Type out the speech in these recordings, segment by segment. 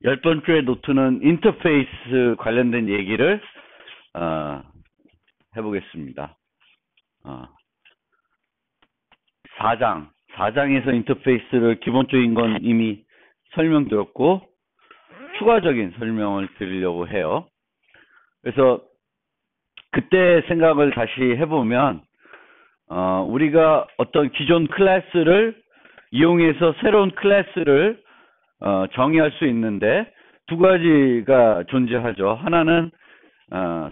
열 번째 노트는 인터페이스 관련된 얘기를 해보겠습니다. 4장에서 인터페이스를 기본적인 건 이미 설명드렸고 추가적인 설명을 드리려고 해요. 그래서 그때 생각을 다시 해보면 우리가 어떤 기존 클래스를 이용해서 새로운 클래스를 정의할 수 있는데 두 가지가 존재하죠. 하나는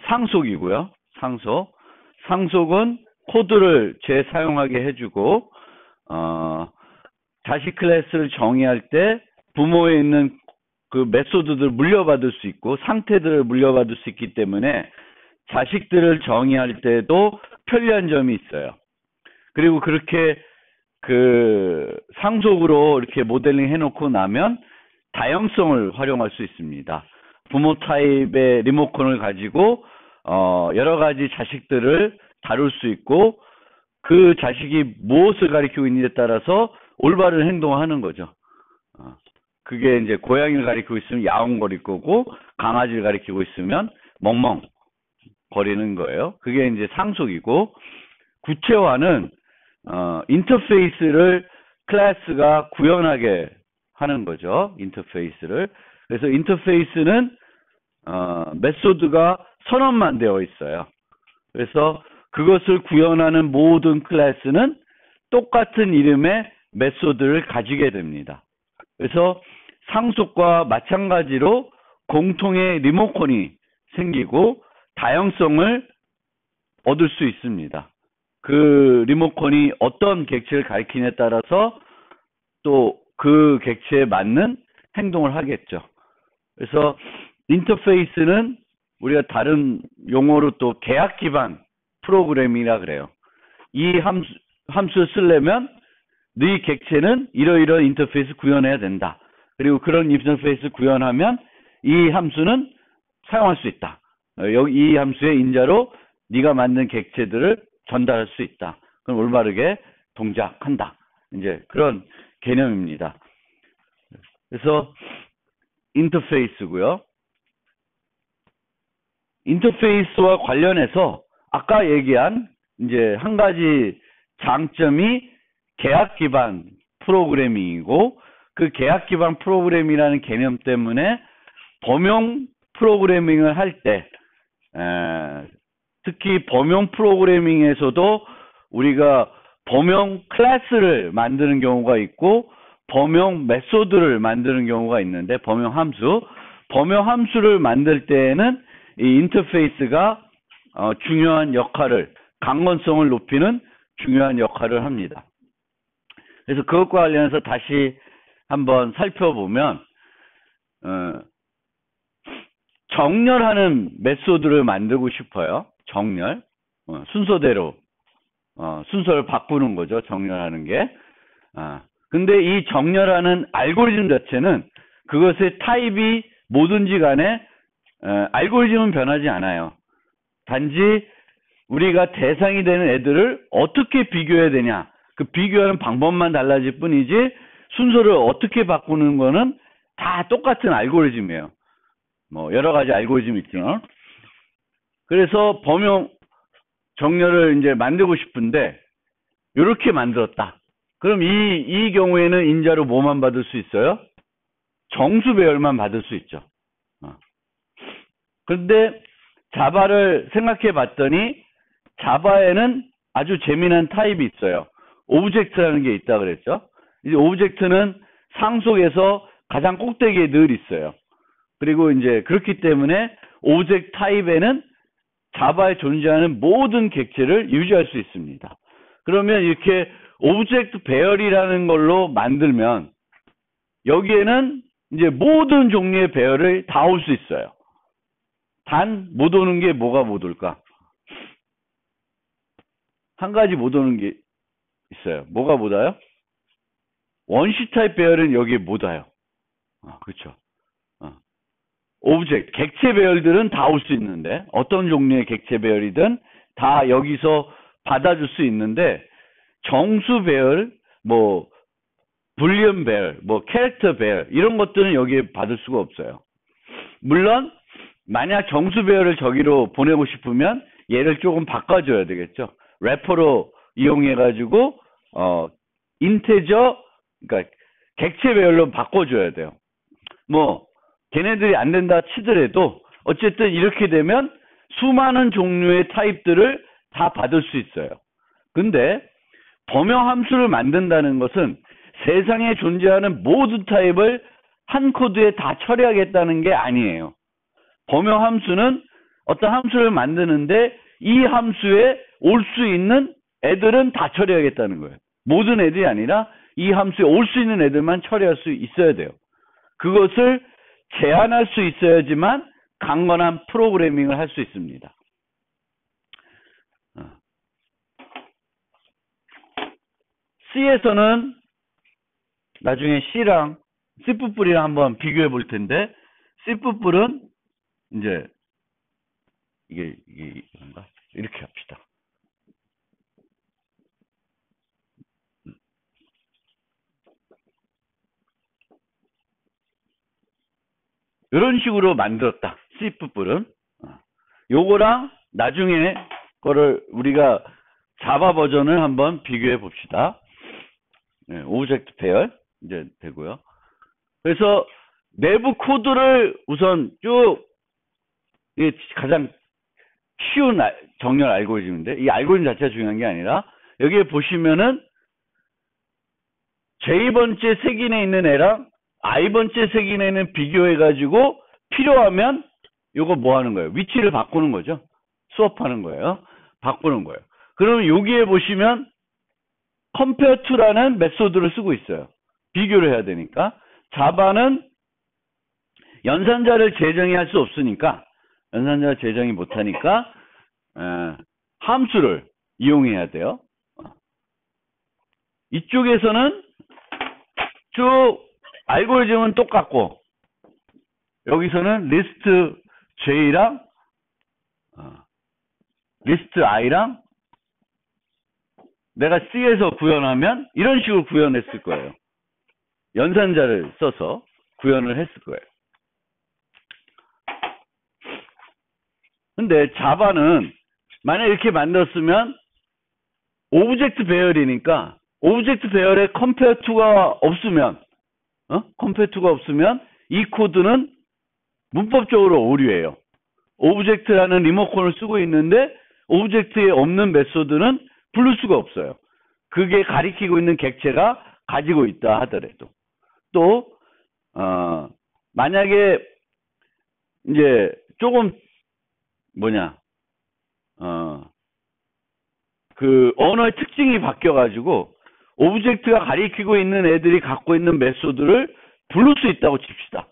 상속이고요. 상속은 코드를 재사용하게 해주고 자식 클래스를 정의할 때 부모에 있는 그 메소드들을 물려받을 수 있고 상태들을 물려받을 수 있기 때문에 자식들을 정의할 때도 편리한 점이 있어요. 그리고 그렇게 그 상속으로 이렇게 모델링 해놓고 나면 다양성을 활용할 수 있습니다. 부모 타입의 리모컨을 가지고 여러 가지 자식들을 다룰 수 있고 그 자식이 무엇을 가리키고 있는지에 따라서 올바른 행동을 하는 거죠. 그게 이제 고양이를 가리키고 있으면 야옹거릴 거고 강아지를 가리키고 있으면 멍멍 거리는 거예요. 그게 이제 상속이고 구체화는 인터페이스를 클래스가 구현하게 하는 거죠. 인터페이스를. 그래서 인터페이스는 메소드가 선언만 되어 있어요. 그래서 그것을 구현하는 모든 클래스는 똑같은 이름의 메소드를 가지게 됩니다. 그래서 상속과 마찬가지로 공통의 리모컨이 생기고 다양성을 얻을 수 있습니다. 그 리모컨이 어떤 객체를 가리키냐에 따라서 또 그 객체에 맞는 행동을 하겠죠. 그래서 인터페이스는 우리가 다른 용어로 또 계약 기반 프로그래밍이라 그래요. 이 함수를 쓰려면 네 객체는 이러이러한 인터페이스 구현해야 된다. 그리고 그런 인터페이스 구현하면 이 함수는 사용할 수 있다. 이 함수의 인자로 네가 만든 객체들을 전달할 수 있다. 그럼 올바르게 동작한다. 이제 그런 개념입니다. 그래서 인터페이스고요. 인터페이스와 관련해서 아까 얘기한 이제 한 가지 장점이 계약 기반 프로그래밍이고 그 계약 기반 프로그래밍이라는 개념 때문에 범용 프로그래밍을 할 때 특히 범용 프로그래밍에서도 우리가 범용 클래스를 만드는 경우가 있고 범용 메소드를 만드는 경우가 있는데 범용 함수를 만들 때에는 이 인터페이스가 중요한 역할을 강건성을 높이는 중요한 역할을 합니다. 그래서 그것과 관련해서 다시 한번 살펴보면 정렬하는 메소드를 만들고 싶어요. 정렬 순서대로 순서를 바꾸는 거죠. 정렬하는 게. 근데 이 정렬하는 알고리즘 자체는 그것의 타입이 뭐든지 간에 알고리즘은 변하지 않아요. 단지 우리가 대상이 되는 애들을 어떻게 비교해야 되냐. 그 비교하는 방법만 달라질 뿐이지 순서를 어떻게 바꾸는 거는 다 똑같은 알고리즘이에요. 뭐 여러 가지 알고리즘이 있죠. 그래서 범용 정렬을 이제 만들고 싶은데 이렇게 만들었다. 그럼 이 경우에는 인자로 뭐만 받을 수 있어요? 정수 배열만 받을 수 있죠. 그런데 자바를 생각해 봤더니 자바에는 아주 재미난 타입이 있어요. 오브젝트라는 게 있다 그랬죠. 이제 오브젝트는 상속에서 가장 꼭대기에 늘 있어요. 그리고 이제 그렇기 때문에 오브젝트 타입에는 자바에 존재하는 모든 객체를 유지할 수 있습니다. 그러면 이렇게 오브젝트 배열이라는 걸로 만들면 여기에는 이제 모든 종류의 배열을 다 올 수 있어요. 단 못 오는 게 뭐가 못 올까? 한 가지 못 오는 게 있어요. 뭐가 못 와요? 원시 타입 배열은 여기에 못 와요. 그렇죠. 오브젝트, 객체 배열들은 다 올 수 있는데 어떤 종류의 객체 배열이든 다 여기서 받아줄 수 있는데 정수 배열, 뭐 불리언 배열, 뭐 캐릭터 배열 이런 것들은 여기에 받을 수가 없어요. 물론 만약 정수 배열을 저기로 보내고 싶으면 얘를 조금 바꿔줘야 되겠죠. 래퍼로 이용해가지고 인테저, 그러니까 객체 배열로 바꿔줘야 돼요. 뭐 걔네들이 안 된다 치더라도 어쨌든 이렇게 되면 수많은 종류의 타입들을 다 받을 수 있어요. 근데 범용 함수를 만든다는 것은 세상에 존재하는 모든 타입을 한 코드에 다 처리하겠다는 게 아니에요. 범용 함수는 어떤 함수를 만드는데 이 함수에 올 수 있는 애들은 다 처리하겠다는 거예요. 모든 애들이 아니라 이 함수에 올 수 있는 애들만 처리할 수 있어야 돼요. 그것을 제한할 수 있어야지만 강건한 프로그래밍을 할 수 있습니다. C에서는 나중에 C랑 C++이랑 한번 비교해 볼 텐데, C++은 이제 이게 뭔가 이렇게 합시다. 이런 식으로 만들었다. C++은 요거랑 나중에 거를 우리가 자바 버전을 한번 비교해 봅시다. 네, 오브젝트 배열 이제 되고요. 그래서 내부 코드를 우선 쭉, 이게 가장 쉬운 정렬 알고리즘인데, 이 알고리즘 자체가 중요한 게 아니라 여기에 보시면은 J번째 색인에 있는 애랑 I번째 색인에 있는 비교해가지고 필요하면 요거 뭐 하는 거예요? 위치를 바꾸는 거죠. 수업하는 거예요. 바꾸는 거예요. 그러면 여기에 보시면 compare to라는 메소드를 쓰고 있어요. 비교를 해야 되니까. 자바는 연산자를 재정의 할 수 없으니까, 연산자 재정의 못하니까 함수를 이용해야 돼요. 이쪽에서는 쭉 알고리즘은 똑같고, 여기서는 리스트 J랑 리스트 I랑 내가 C에서 구현하면 이런 식으로 구현했을 거예요. 연산자를 써서 구현을 했을 거예요. 근데 자바는 만약 이렇게 만들었으면 오브젝트 배열이니까, 오브젝트 배열에 compare to가 없으면, compare to가 없으면 이 코드는 문법적으로 오류예요. 오브젝트라는 리모컨을 쓰고 있는데 오브젝트에 없는 메소드는 부를 수가 없어요. 그게 가리키고 있는 객체가 가지고 있다 하더라도. 또 만약에 이제 조금 그 언어의 특징이 바뀌어가지고 오브젝트가 가리키고 있는 애들이 갖고 있는 메소드를 부를 수 있다고 칩시다.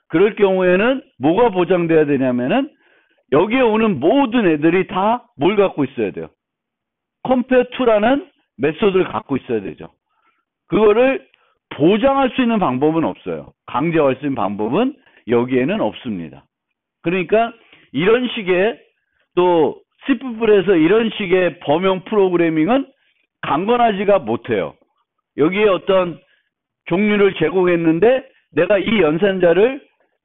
그럴 경우에는 뭐가 보장돼야 되냐면은 여기에 오는 모든 애들이 다 뭘 갖고 있어야 돼요? compare to라는 메소드를 갖고 있어야 되죠. 그거를 보장할 수 있는 방법은 없어요. 강제할 수 있는 방법은 여기에는 없습니다. 그러니까 이런 식의, 또 C++에서 이런 식의 범용 프로그래밍은 강건하지가 못해요. 여기에 어떤 종류를 제공했는데 내가 이 연산자를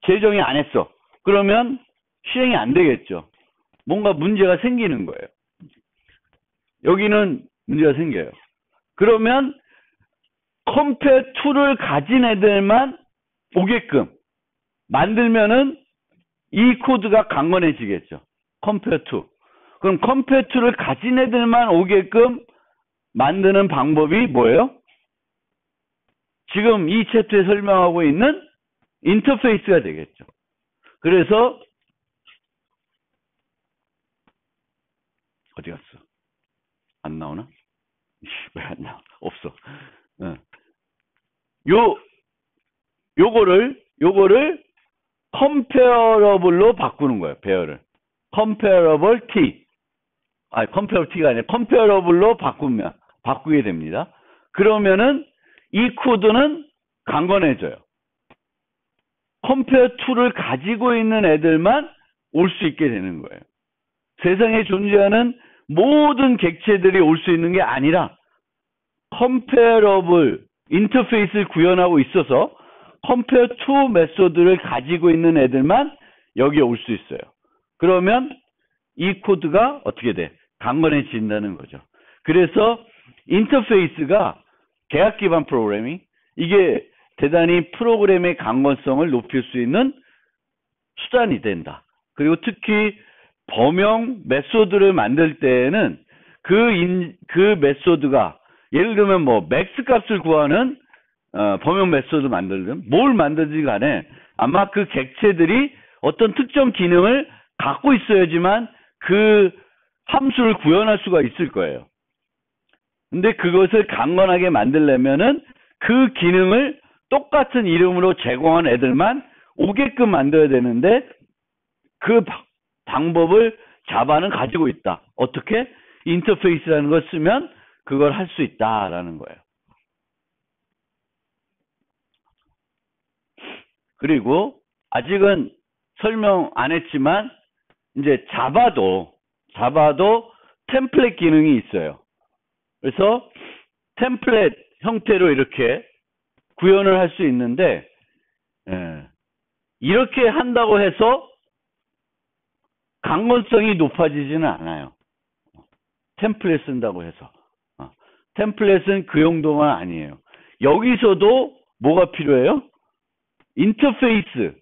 재정의 안 했어. 그러면 실행이 안 되겠죠. 뭔가 문제가 생기는 거예요. 여기는 문제가 생겨요. 그러면 compare to를 가진 애들만 오게끔 만들면은 이 코드가 강건해지겠죠. compare to. 그럼 compare to를 가진 애들만 오게끔 만드는 방법이 뭐예요? 지금 이 챕터에 설명하고 있는 인터페이스가 되겠죠. 그래서 어디 갔어? 안 나오나? 왜 안 나와? 없어. 요거를 comparable로 바꾸는 거예요. 배열을. comparable t. comparable t가 아니라 comparable로 바꾸게 됩니다. 그러면은 이 코드는 강건해져요. compare to를 가지고 있는 애들만 올 수 있게 되는 거예요. 세상에 존재하는 모든 객체들이 올 수 있는 게 아니라 comparable 인터페이스를 구현하고 있어서 compare to 메소드를 가지고 있는 애들만 여기에 올 수 있어요. 그러면 이 코드가 어떻게 돼? 강건해진다는 거죠. 그래서 인터페이스가 계약 기반 프로그래밍, 이게 대단히 프로그램의 강건성을 높일 수 있는 수단이 된다. 그리고 특히 범용 메소드를 만들 때에는 그 메소드가 예를 들면 뭐 맥스 값을 구하는 범용 메소드 만들든 뭘 만들든 간에 아마 그 객체들이 어떤 특정 기능을 갖고 있어야지만 그 함수를 구현할 수가 있을 거예요. 근데 그것을 강건하게 만들려면은 그 기능을 똑같은 이름으로 제공한 애들만 오게끔 만들어야 되는데 그 방법을 자바는 가지고 있다. 어떻게? 인터페이스라는 걸 쓰면 그걸 할 수 있다라는 거예요. 그리고 아직은 설명 안 했지만 이제 자바도 템플릿 기능이 있어요. 그래서 템플릿 형태로 이렇게 구현을 할 수 있는데 이렇게 한다고 해서 강건성이 높아지지는 않아요. 템플릿 쓴다고 해서. 템플릿은 그 용도만 아니에요. 여기서도 뭐가 필요해요? 인터페이스.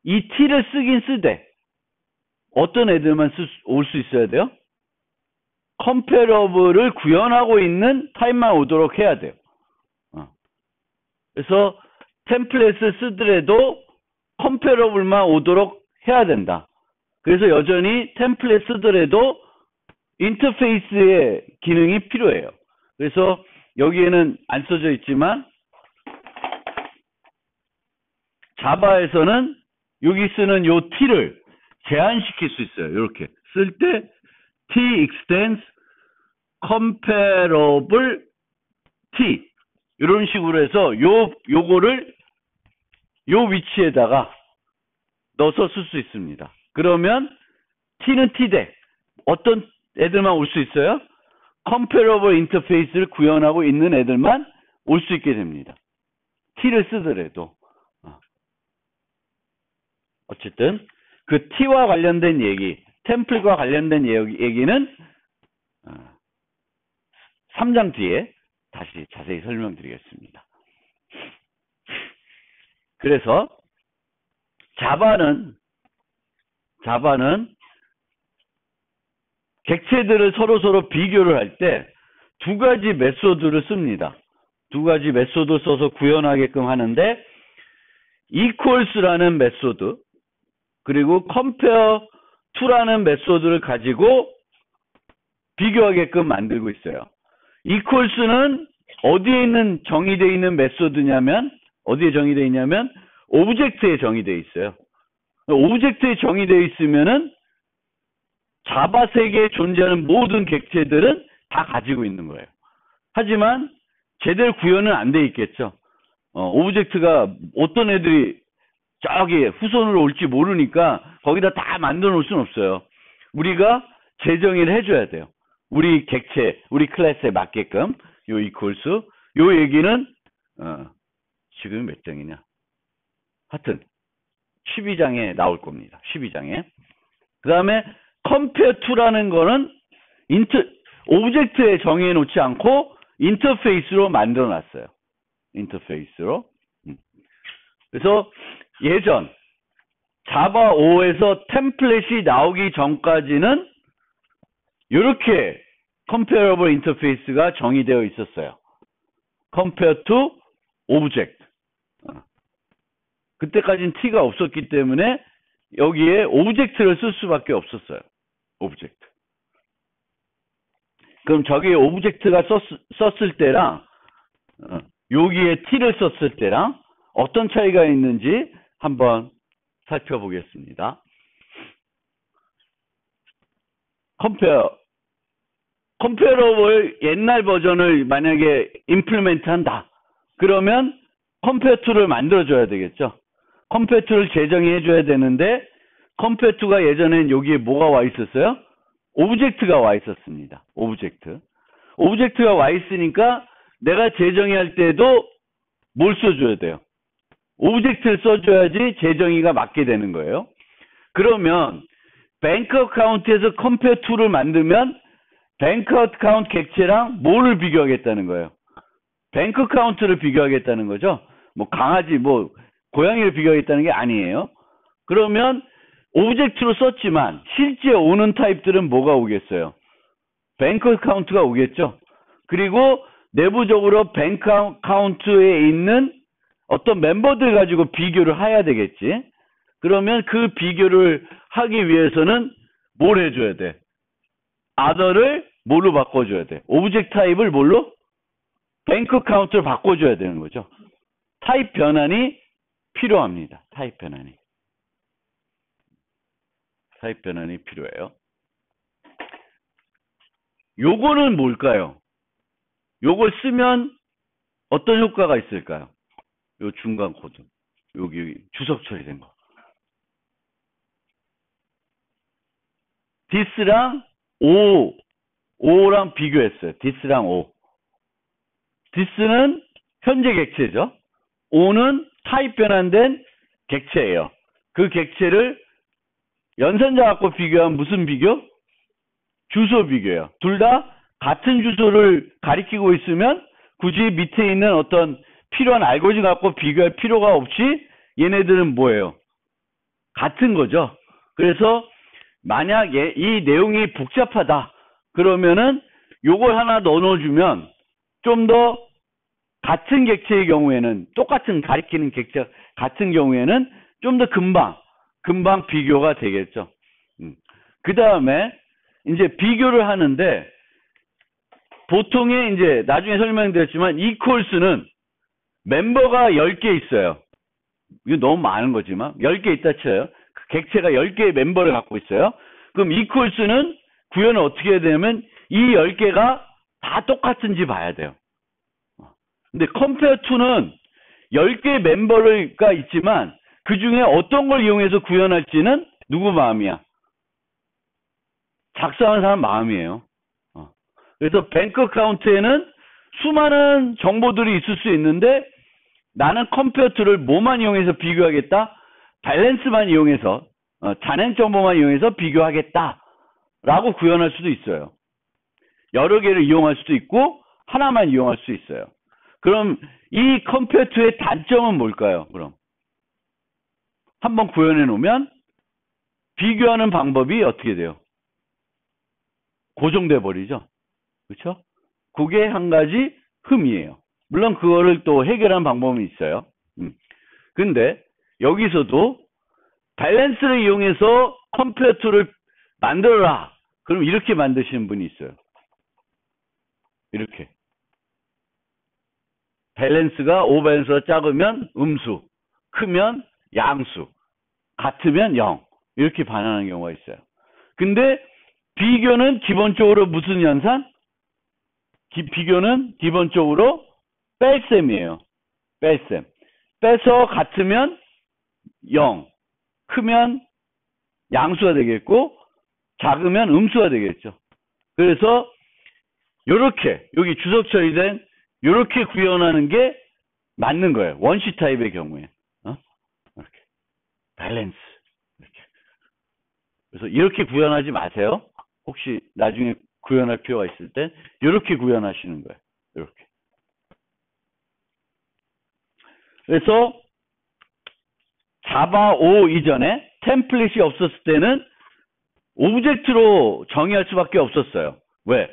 이 T를 쓰긴 쓰되 어떤 애들만 올 수 있어야 돼요? 컴패러블을 구현하고 있는 타입만 오도록 해야 돼요. 그래서 템플릿을 쓰더라도 컴패러블만 오도록 해야 된다. 그래서 여전히 템플릿 쓰더라도 인터페이스의 기능이 필요해요. 그래서 여기에는 안 써져 있지만 자바에서는 여기 쓰는 요 T를 제한시킬 수 있어요. 이렇게 쓸 때 T extends comparable T 이런 식으로 해서 요거를 요 위치에다가 넣어서 쓸 수 있습니다. 그러면 T는 T대 어떤 애들만 올 수 있어요? comparable 인터페이스를 구현하고 있는 애들만 올 수 있게 됩니다. T를 쓰더라도. 어쨌든 그 T와 관련된 얘기, 템플과 관련된 얘기는 3장 뒤에 다시 자세히 설명드리겠습니다. 그래서 자바는 객체들을 서로 비교를 할 때 두 가지 메소드를 씁니다. 두 가지 메소드 써서 구현하게끔 하는데 equals라는 메소드 그리고 compare to라는 메소드를 가지고 비교하게끔 만들고 있어요. equals는 어디에 정의되어 있는 메소드냐면 어디에 정의되어 있냐면 오브젝트에 정의되어 있어요. 오브젝트에 정의되어 있으면은 자바 세계에 존재하는 모든 객체들은 다 가지고 있는 거예요. 하지만 제대로 구현은 안 돼 있겠죠. 오브젝트가 어떤 애들이 저기 후손으로 올지 모르니까 거기다 다 만들어 놓을 수는 없어요. 우리가 재정의를 해줘야 돼요. 우리 객체, 우리 클래스에 맞게끔 요 equals 요 얘기는 지금 몇 장이냐? 하여튼 12장에 나올 겁니다. 12장에. 그 다음에 compare to라는 거는 오브젝트에 정의해 놓지 않고 인터페이스로 만들어 놨어요. 인터페이스로. 그래서 예전 자바 5에서 템플릿이 나오기 전까지는 이렇게 comparable 인터페이스가 정의되어 있었어요. compare to object. 그때까지는 T가 없었기 때문에 여기에 오브젝트를 쓸 수밖에 없었어요. 오브젝트. 그럼 저기에 오브젝트가 썼을 때랑 여기에 T를 썼을 때랑 어떤 차이가 있는지 한번 살펴보겠습니다. 컴페어러블 옛날 버전을 만약에 임플리멘트 한다. 그러면 컴페어투를 만들어줘야 되겠죠. 컴페어투를 재정의해줘야 되는데 컴페어투가 예전엔 여기에 뭐가 와 있었어요? 오브젝트가 와 있었습니다. 오브젝트가 와 있으니까 내가 재정의할 때도 뭘 써줘야 돼요? 오브젝트를 써줘야지 재정의가 맞게 되는 거예요. 그러면 뱅크 어카운트에서 컴페어 투를 만들면 뱅크 어카운트 객체랑 뭐를 비교하겠다는 거예요? 뱅크 어카운트를 비교하겠다는 거죠. 뭐 강아지, 뭐 고양이를 비교하겠다는 게 아니에요. 그러면 오브젝트로 썼지만 실제 오는 타입들은 뭐가 오겠어요? 뱅크 어카운트가 오겠죠. 그리고 내부적으로 뱅크 어카운트에 있는 어떤 멤버들 가지고 비교를 해야 되겠지. 그러면 그 비교를 하기 위해서는 뭘 해줘야 돼? other를 뭘로 바꿔줘야 돼? 오브젝트 타입을 뭘로? 뱅크 어카운트를 바꿔줘야 되는 거죠. 타입 변환이 필요합니다. 타입 변환이. 타입 변환이 필요해요. 요거는 뭘까요? 요걸 쓰면 어떤 효과가 있을까요? 요 중간 코드. 여기 주석 처리된 거. this랑 o랑 비교했어요. this랑 o. this는 현재 객체죠. o는 타입 변환된 객체예요. 그 객체를 연산자 갖고 비교하면 무슨 비교? 주소 비교예요. 둘 다 같은 주소를 가리키고 있으면 굳이 밑에 있는 어떤 필요한 알고리즘 갖고 비교할 필요가 없이 얘네들은 뭐예요? 같은 거죠. 그래서 만약에 이 내용이 복잡하다 그러면은 요걸 하나 넣어주면 좀 더 같은 객체의 경우에는 똑같은 가리키는 객체 같은 경우에는 좀 더 금방 비교가 되겠죠. 그 다음에 이제 비교를 하는데 보통의 이제 나중에 설명드렸지만 equals는 멤버가 10개 있어요. 이거 너무 많은 거지만 10개 있다 쳐요. 그 객체가 10개의 멤버를 갖고 있어요. 그럼 equals는 구현을 어떻게 해야 되냐면 이 10개가 다 똑같은지 봐야 돼요. 근데 compare to는 10개의 멤버가 있지만 그 중에 어떤 걸 이용해서 구현할지는 누구 마음이야? 작성하는 사람 마음이에요. 그래서 뱅크 어카운트에는 수많은 정보들이 있을 수 있는데 나는 compare to를 뭐만 이용해서 비교하겠다? 밸런스만 이용해서 잔행 정보만 이용해서 비교하겠다라고 구현할 수도 있어요. 여러 개를 이용할 수도 있고 하나만 이용할 수 있어요. 그럼 이 compare to의 단점은 뭘까요? 그럼 한번 구현해 놓으면 비교하는 방법이 어떻게 돼요? 고정돼 버리죠. 그렇죠? 그게 한 가지 흠이에요. 물론 그거를 또 해결하는 방법은 있어요. 근데 여기서도 밸런스를 이용해서 compare to를 만들어라. 그럼 이렇게 만드시는 분이 있어요. 이렇게. 밸런스가 오밸런스가 작으면 음수, 크면 양수, 같으면 0. 이렇게 반환하는 경우가 있어요. 근데 비교는 기본적으로 무슨 연산? 비교는 기본적으로 뺄셈이에요. 뺄셈. 빼서 같으면 0, 크면 양수가 되겠고 작으면 음수가 되겠죠. 그래서 요렇게 여기 주석 처리된 요렇게 구현하는 게 맞는 거예요. 원시 타입의 경우에. 이렇게. 밸런스. 이렇게. 그래서 이렇게 구현하지 마세요. 혹시 나중에 구현할 필요가 있을 때 이렇게 구현하시는 거예요. 이렇게. 그래서 자바 5 이전에 템플릿이 없었을 때는 오브젝트로 정의할 수밖에 없었어요. 왜?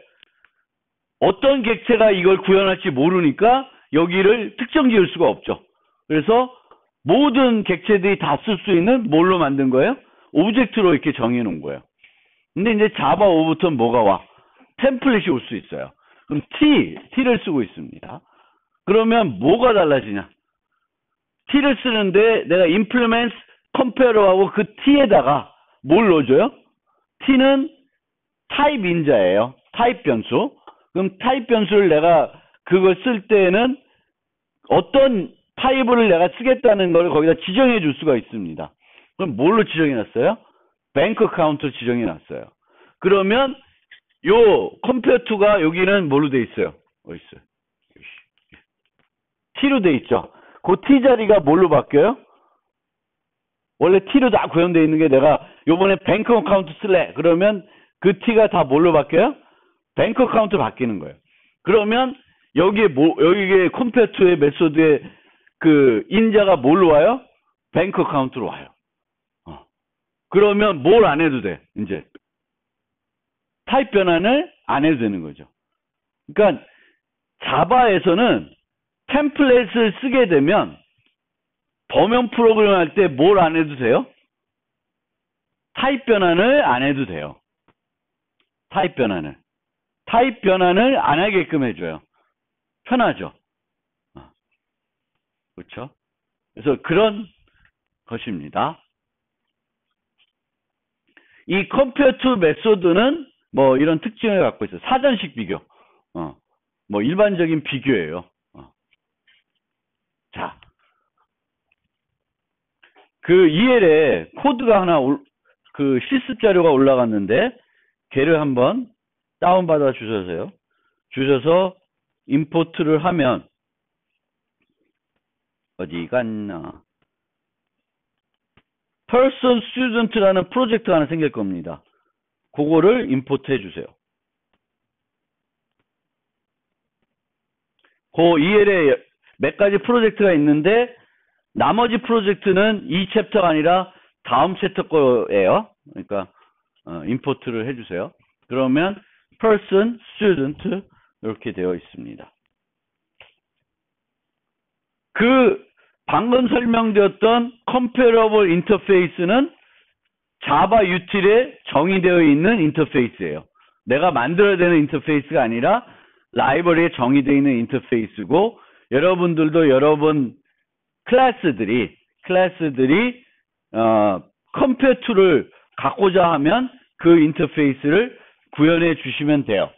어떤 객체가 이걸 구현할지 모르니까 여기를 특정 지을 수가 없죠. 그래서 모든 객체들이 다 쓸 수 있는 뭘로 만든 거예요? 오브젝트로 이렇게 정해 놓은 거예요. 근데 이제 자바 5부터는 뭐가 와? 템플릿이 올 수 있어요. 그럼 T를 쓰고 있습니다. 그러면 뭐가 달라지냐? T를 쓰는데 내가 implement compare하고 그 T에다가 뭘 넣어줘요? T는 타입 인자예요. 타입 변수. 그럼 타입 변수를 내가 그걸 쓸 때는 어떤 타입을 내가 쓰겠다는 걸 거기다 지정해 줄 수가 있습니다. 그럼 뭘로 지정해 놨어요? 뱅크 어카운트로 지정해 놨어요. 그러면 요 compare to가 여기는 뭘로 돼 있어요? 어디 있어요? T로 돼 있죠. 그 T 자리가 뭘로 바뀌어요? 원래 T로 다 구현되어 있는 게 내가 요번에 뱅크 어카운트 쓸래. 그러면 그 T가 다 뭘로 바뀌어요? 뱅크 어카운트로 바뀌는 거예요. 그러면 여기에 컴페어투의 메소드의 그 인자가 뭘로 와요? 뱅크 어카운트로 와요. 그러면 뭘 안 해도 돼, 이제. 타입 변환을 안 해도 되는 거죠. 그러니까 자바에서는 템플릿을 쓰게 되면 범용 프로그램 할 때 뭘 안 해도 돼요? 타입 변환을 안 해도 돼요. 타입 변환을 안 하게끔 해줘요. 편하죠. 그렇죠? 그래서 그런 것입니다. 이 compare to 메소드는 뭐 이런 특징을 갖고 있어요. 사전식 비교. 뭐 일반적인 비교예요. 자, 그 EL에 코드가 하나 그 실습 자료가 올라갔는데 걔를 한번 다운받아 주셔서 임포트를 하면 어디 갔나? person student라는 프로젝트가 하나 생길 겁니다. 그거를 임포트 해주세요. 그 EL에 몇 가지 프로젝트가 있는데 나머지 프로젝트는 이 챕터가 아니라 다음 챕터 거예요. 그러니까 임포트를 해주세요. 그러면 person, student 이렇게 되어 있습니다. 그 방금 설명드렸던 comparable 인터페이스는 자바 유틸에 정의되어 있는 인터페이스예요. 내가 만들어야 되는 인터페이스가 아니라 라이브러리에 정의되어 있는 인터페이스고, 여러분들도 여러분 클래스들이 compare to를 갖고자 하면 그 인터페이스를 구현해 주시면 돼요.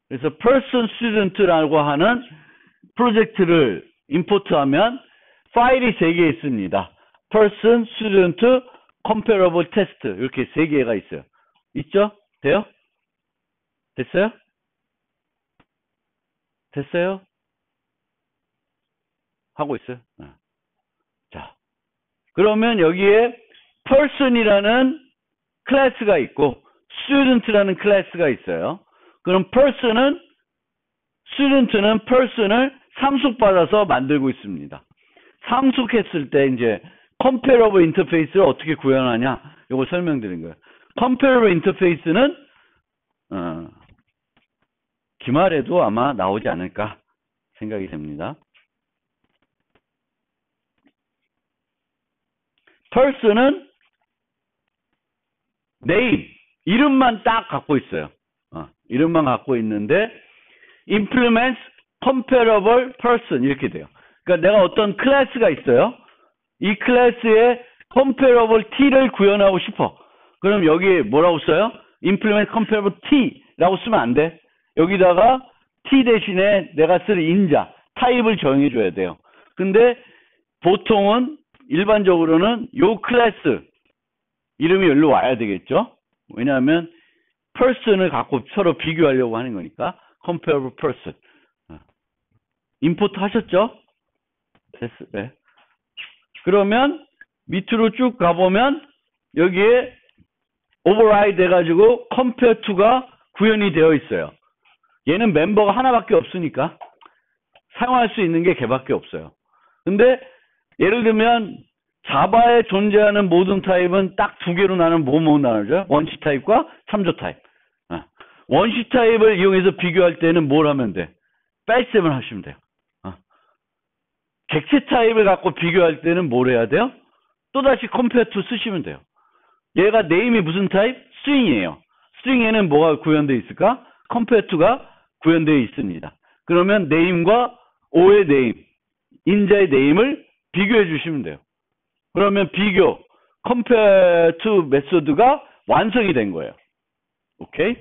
그래서 person student라고 하는 프로젝트를 임포트하면 파일이 3개 있습니다. person student comparable test 이렇게 3개가 있어요. 있죠? 돼요? 됐어요? 됐어요? 하고 있어요. 자, 그러면 여기에 person이라는 클래스가 있고 student라는 클래스가 있어요. 그럼 student는 person을 상속받아서 만들고 있습니다. 상속했을 때 이제 comparable 인터페이스를 어떻게 구현하냐, 이거 설명드린 거예요. comparable 인터페이스는 기말에도 아마 나오지 않을까 생각이 됩니다. person은 name, 이름만 딱 갖고 있어요. 이름만 갖고 있는데 implements comparable person 이렇게 돼요. 그러니까 내가 어떤 클래스가 있어요. 이 클래스에 comparable t를 구현하고 싶어. 그럼 여기 뭐라고 써요? implement comparable t라고 쓰면 안 돼. 여기다가 t 대신에 내가 쓸 인자, 타입을 정해 줘야 돼요. 근데 보통은 일반적으로는 요 클래스 이름이 여기로 와야 되겠죠. 왜냐하면 person을 갖고 서로 비교하려고 하는 거니까 comparable person. 임포트 하셨죠? 됐어. 네. 그러면 밑으로 쭉 가보면 여기에 override 해가지고 compare to가 구현이 되어 있어요. 얘는 멤버가 하나밖에 없으니까 사용할 수 있는 게 걔밖에 없어요. 근데 예를 들면 자바에 존재하는 모든 타입은 딱 2개로 뭐뭐 나누죠? 원시 타입과 참조 타입. 원시 타입을 이용해서 비교할 때는 뭘 하면 돼? 뺄셈을 하시면 돼요. 객체 타입을 갖고 비교할 때는 뭘 해야 돼요? 또다시 compare to 쓰시면 돼요. 얘가 name이 무슨 타입? string이에요. string에는 뭐가 구현되어 있을까? compare to가 구현되어 있습니다. 그러면 name과 o의 name, 인자의 name을 비교해 주시면 돼요. 그러면 비교, compare to 메소드가 완성이 된 거예요. 오케이?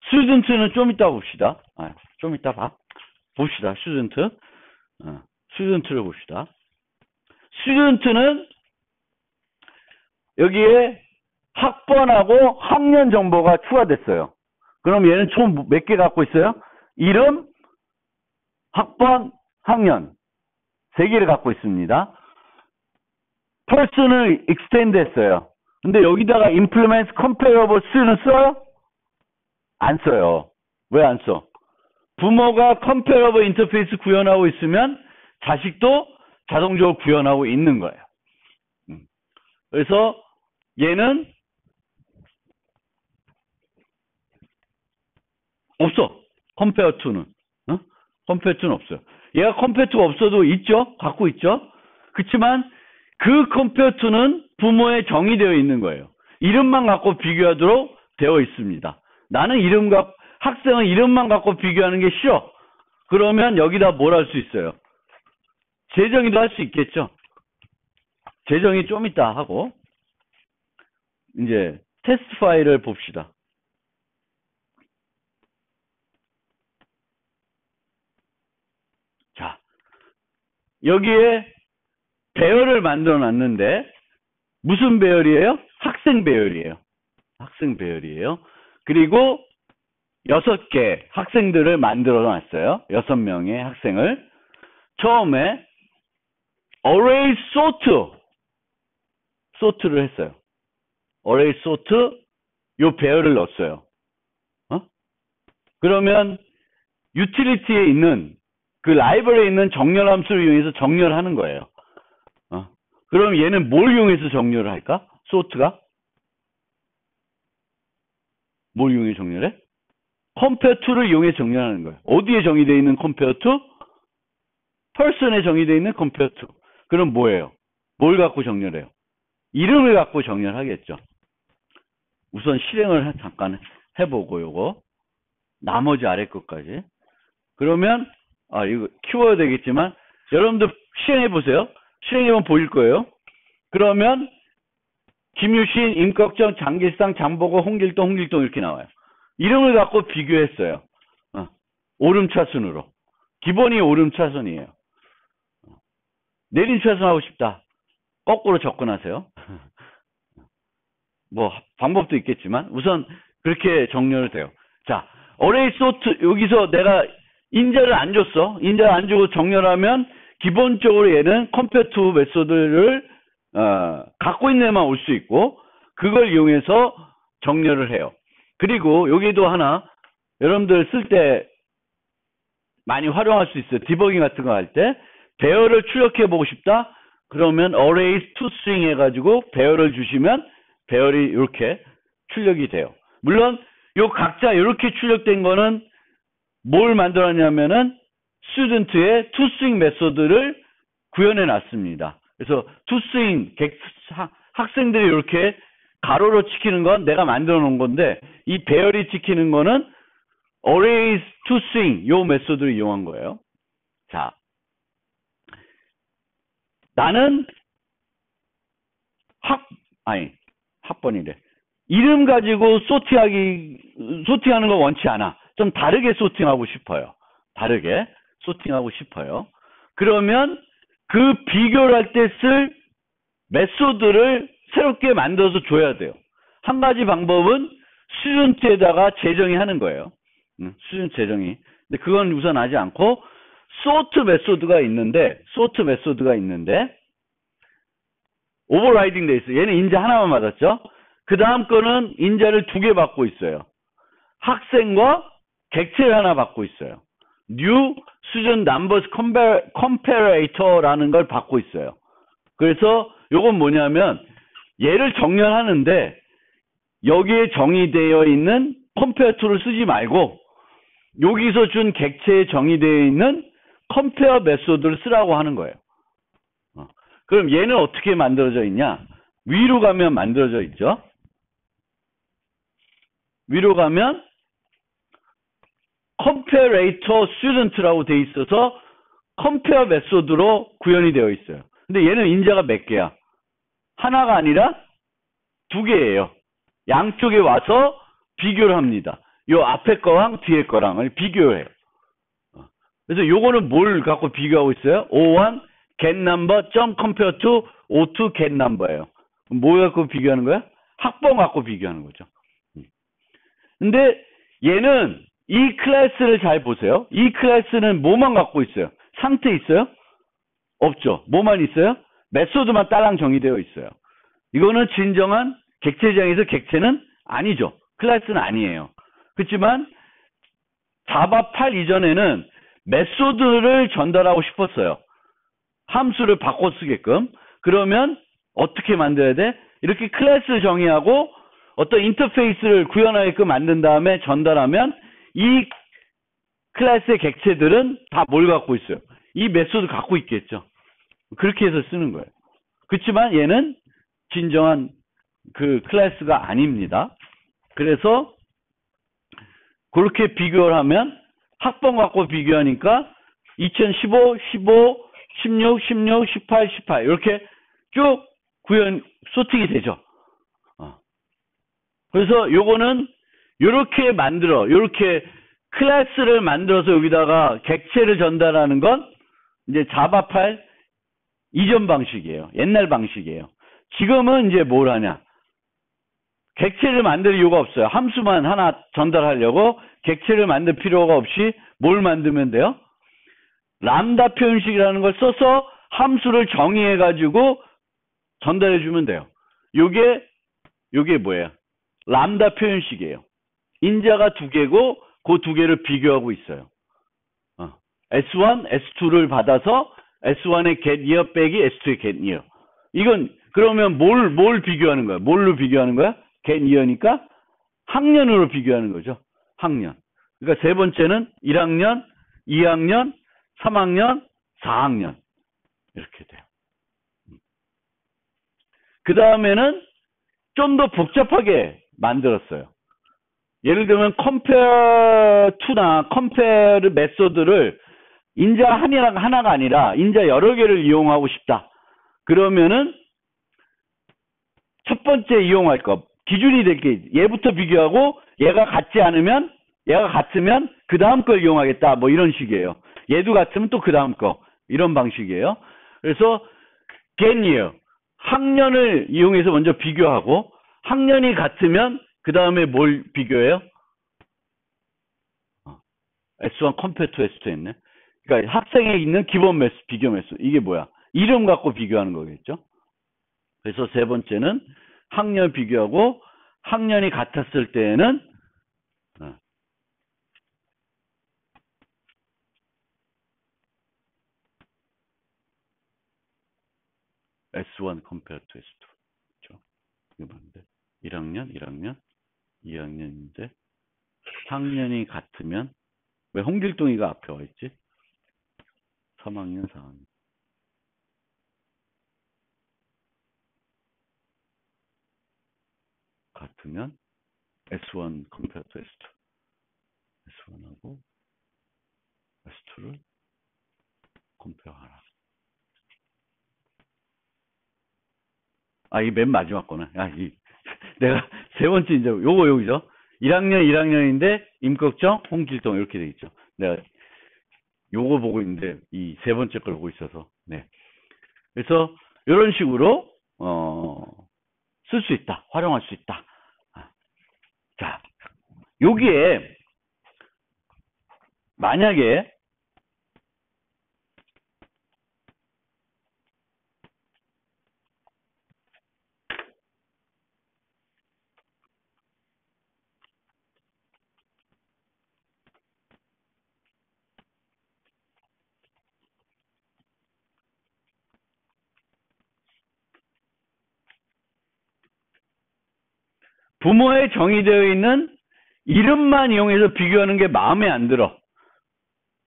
student는 좀 이따 봅시다. 좀 이따 봅시다. student를 봅시다. student는 여기에 학번하고 학년 정보가 추가됐어요. 그럼 얘는 총 몇 개 갖고 있어요? 이름, 학번, 학년 3개를 갖고 있습니다. person을 extend 했어요. 근데 여기다가 implement comparable 수는 써요? 안 써요. 왜 안 써? 부모가 comparable 인터페이스 구현하고 있으면 자식도 자동적으로 구현하고 있는 거예요. 그래서 얘는 없어. compare to는. compare to는 없어요. 얘가 compare to가 없어도 있죠? 갖고 있죠? 그렇지만 그 compare to는 부모에 정의되어 있는 거예요. 이름만 갖고 비교하도록 되어 있습니다. 나는 학생은 이름만 갖고 비교하는 게 싫어. 그러면 여기다 뭘 할 수 있어요? 재정의도 할 수 있겠죠? 재정의 좀 이따 하고, 이제 테스트 파일을 봅시다. 자, 여기에 배열을 만들어 놨는데, 무슨 배열이에요? 학생 배열이에요. 학생 배열이에요. 그리고 6개 학생들을 만들어 놨어요. 6명의 학생을. 처음에 array sort를 했어요. array sort 요 배열을 넣었어요. 그러면 utility에 있는 그 라이브러리에 있는 정렬 함수를 이용해서 정렬하는 거예요. 그럼 얘는 뭘 이용해서 정렬을 할까? sort가 뭘 이용해 정렬해? compare to를 이용해 정렬하는 거예요. 어디에 정의되어 있는 compare to? person에 정의되어 있는 compare to. 그럼 뭐예요? 뭘 갖고 정렬해요? 이름을 갖고 정렬하겠죠. 우선 실행을 잠깐 해보고 요거 나머지 아래 것까지. 그러면 이거 키워야 되겠지만 여러분들 실행해보세요. 실행해보면 보일 거예요. 그러면 김유신, 임꺽정, 장길상, 장보고, 홍길동 이렇게 나와요. 이름을 갖고 비교했어요. 오름차순으로. 기본이 오름차순이에요. 내림차순 하고 싶다. 거꾸로 접근하세요. 뭐 방법도 있겠지만 우선 그렇게 정렬을 돼요. 자, array sort 여기서 내가 인자를 안 줬어. 인자를 안 주고 정렬하면 기본적으로 얘는 compare to 메소드를 갖고 있는 애만 올 수 있고 그걸 이용해서 정렬을 해요. 그리고 여기도 하나 여러분들 쓸 때 많이 활용할 수 있어요. 디버깅 같은 거 할 때 배열을 출력해 보고 싶다. 그러면 arrays to string 해가지고 배열을 주시면 배열이 이렇게 출력이 돼요. 물론 요 각자 이렇게 출력된 거는 뭘 만들었냐면은 스튜던트의 toString 메소드를 구현해 놨습니다. 그래서 toString 학생들이 이렇게 가로로 찍히는 건 내가 만들어 놓은 건데 이 배열이 찍히는 거는 arrays toString 요 메소드를 이용한 거예요. 자, 나는 학번이래. 이름 가지고 소팅하는 거 원치 않아. 좀 다르게 소팅하고 싶어요. 다르게 소팅하고 싶어요. 그러면 그 비교를 할 때 쓸 메소드를 새롭게 만들어서 줘야 돼요. 한 가지 방법은 스튜던트에다가 재정의 하는 거예요. 스튜던트 재정의. 근데 그건 우선 하지 않고 sort 메소드가 있는데 오버라이딩 돼 있어요. 얘는 인자 하나만 받았죠. 그 다음 거는 인자를 2개 받고 있어요. 학생과 객체를 하나 받고 있어요. new student numbers comparator라는 걸 받고 있어요. 그래서 요건 뭐냐면 얘를 정렬하는데 여기에 정의되어 있는 comparator를 쓰지 말고 여기서 준 객체에 정의되어 있는 compare 메소드를 쓰라고 하는 거예요. 그럼 얘는 어떻게 만들어져 있냐? 위로 가면 만들어져 있죠. 위로 가면 comparator student라고 돼 있어서 compare 메소드로 구현이 되어 있어요. 근데 얘는 인자가 몇 개야? 하나가 아니라 2개예요. 양쪽에 와서 비교를 합니다. 요 앞에 거랑 뒤에 거랑을 비교해요. 그래서 요거는 뭘 갖고 비교하고 있어요? O1 get number compare to O2 get number예요. 뭐 갖고 비교하는 거야? 학번 갖고 비교하는 거죠. 근데 얘는 이 클래스를 잘 보세요. 이 클래스는 뭐만 갖고 있어요? 상태 있어요? 없죠. 뭐만 있어요? 메소드만 딸랑 정의되어 있어요. 이거는 진정한 객체장에서 객체는 아니죠. 클래스는 아니에요. 그렇지만 자바 8 이전에는 메소드를 전달하고 싶었어요. 함수를 바꿔 쓰게끔. 그러면 어떻게 만들어야 돼? 이렇게 클래스 정의하고 어떤 인터페이스를 구현하게끔 만든 다음에 전달하면 이 클래스의 객체들은 다 뭘 갖고 있어요? 이 메소드 갖고 있겠죠. 그렇게 해서 쓰는 거예요. 그렇지만 얘는 진정한 그 클래스가 아닙니다. 그래서 그렇게 비교를 하면 학번 갖고 비교하니까 2015, 15, 16, 16, 18, 18 이렇게 쭉 구현 소팅이 되죠. 그래서 요거는 요렇게 만들어 요렇게 클래스를 만들어서 여기다가 객체를 전달하는 건 이제 자바 8 이전 방식이에요. 옛날 방식이에요. 지금은 이제 뭘 하냐? 객체를 만들 이유가 없어요. 함수만 하나 전달하려고 객체를 만들 필요가 없이 뭘 만들면 돼요? 람다 표현식이라는 걸 써서 함수를 정의해 가지고 전달해 주면 돼요. 요게 뭐예요? 람다 표현식이에요. 인자가 두 개고 그 두 개를 비교하고 있어요. S1, S2를 받아서 S1의 get year 빼기 S2의 get year. 이건 그러면 뭘 비교하는 거야? 뭘로 비교하는 거야? get year니까 학년으로 비교하는 거죠. 학년. 그러니까 세 번째는 1학년, 2학년, 3학년, 4학년. 이렇게 돼요. 그 다음에는 좀 더 복잡하게 만들었어요. 예를 들면 compare to나 compare 메소드를 인자 하나가 아니라 인자 여러 개를 이용하고 싶다. 그러면은 첫 번째 이용할 거 기준이 될 게 얘부터 비교하고 얘가 같으면 그 다음 걸 이용하겠다. 뭐 이런 식이에요. 얘도 같으면 또 그 다음 거 이런 방식이에요. 그래서 get year 학년을 이용해서 먼저 비교하고 학년이 같으면 그 다음에 뭘 비교해요? S1 compare to S2 했네. 그러니까 학생에 있는 기본 매수, 비교 매수. 이게 뭐야? 이름 갖고 비교하는 거겠죠? 그래서 세 번째는 학년 비교하고 학년이 같았을 때에는 S1 compare to S2. 그렇죠? 이거 뭔데? 1학년, 2학년인데 학년이 같으면 왜 홍길동이가 앞에 와 있지? 3학년, 4학년. 같으면 S1 compare to S2. S1하고 S2를 컴페어하라. 이게 맨 마지막 거네. 내가 세 번째 이제 요거 여기죠. 1학년인데 임꺽정, 홍길동 이렇게 돼 있죠. 내가 요거 보고 있는데 이 세 번째 걸 보고 있어서 네. 그래서 이런 식으로 쓸 수 있다, 활용할 수 있다. 자, 여기에 만약에 부모에 정의되어 있는 이름만 이용해서 비교하는 게 마음에 안 들어.